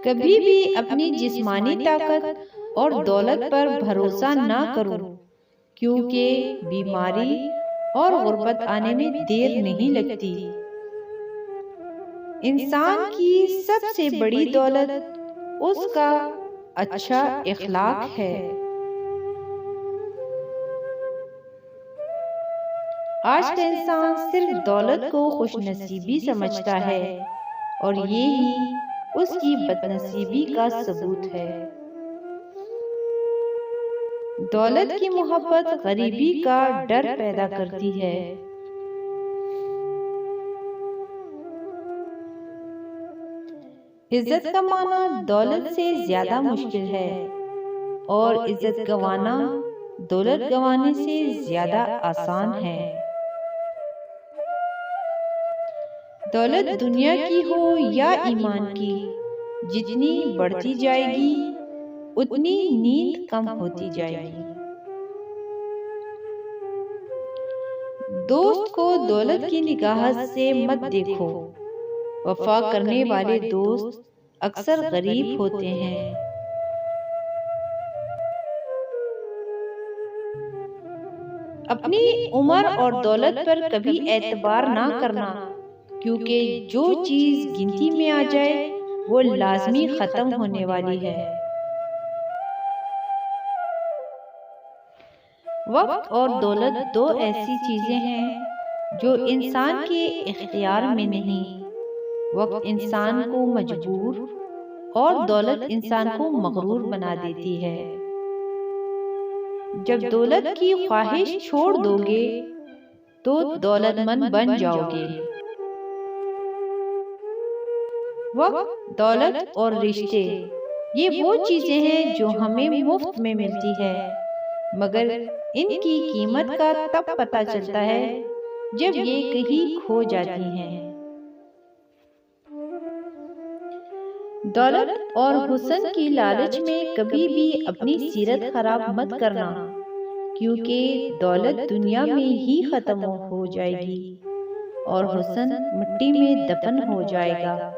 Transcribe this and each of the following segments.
کبھی بھی اپنی جسمانی طاقت اور دولت پر بھروسہ نہ کرو، کیونکہ بیماری اور غربت آنے میں دیر نہیں لگتی۔ انسان کی سب سے بڑی دولت اس کا اچھا اخلاق ہے۔ آج کا انسان صرف دولت کو خوش نصیبی سمجھتا ہے، اور یہی اس کی بد نصیبی کا ثبوت ہے۔ دولت کی محبت غریبی کا ڈر پیدا کرتی ہے۔ عزت کمانا دولت سے زیادہ مشکل ہے، اور عزت گنوانا دولت گنوانے سے زیادہ آسان ہے۔ دولت دنیا کی ہو یا ایمان کی، جتنی بڑھتی جائے گی اتنی نیند کم ہوتی جائے گی۔ دوست کو دولت کی نگاہ سے مت دیکھو، وفا کرنے والے دوست اکثر غریب ہوتے ہیں۔ اپنی عمر اور دولت پر کبھی اعتبار نہ کرنا، کیونکہ جو چیز گنتی میں آ جائے وہ لازمی ختم ہونے والی ہے۔ وقت اور دولت دو ایسی چیزیں ہیں جو انسان کے اختیار میں نہیں۔ وقت انسان کو مجبور اور دولت انسان کو مغرور بنا دیتی ہے۔ جب دولت کی خواہش چھوڑ دو گے تو دولت مند بن جاؤ گے۔ وقت، دولت اور رشتے، یہ وہ چیزیں ہیں جو ہمیں مفت میں ملتی ہے، مگر ان کی قیمت کا تب پتہ چلتا ہے جب یہ کہیں کھو جاتی ہیں۔ دولت اور حسن کی لالچ میں کبھی بھی اپنی سیرت خراب مت کرنا، کیونکہ دولت دنیا میں ہی ختم ہو جائے گی اور حسن مٹی میں دفن ہو جائے گا،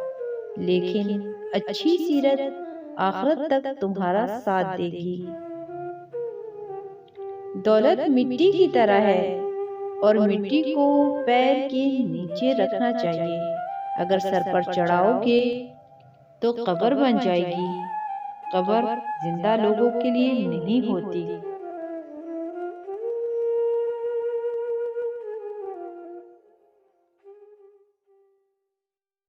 لیکن اچھی سیرت آخرت تک تمہارا ساتھ دے گی۔ دولت مٹی کی طرح ہے، اور مٹی کو پیر کے نیچے رکھنا چاہیے۔ اگر سر پر چڑھاؤ گے تو قبر بن جائے گی۔ قبر زندہ لوگوں کے لیے نہیں ہوتی۔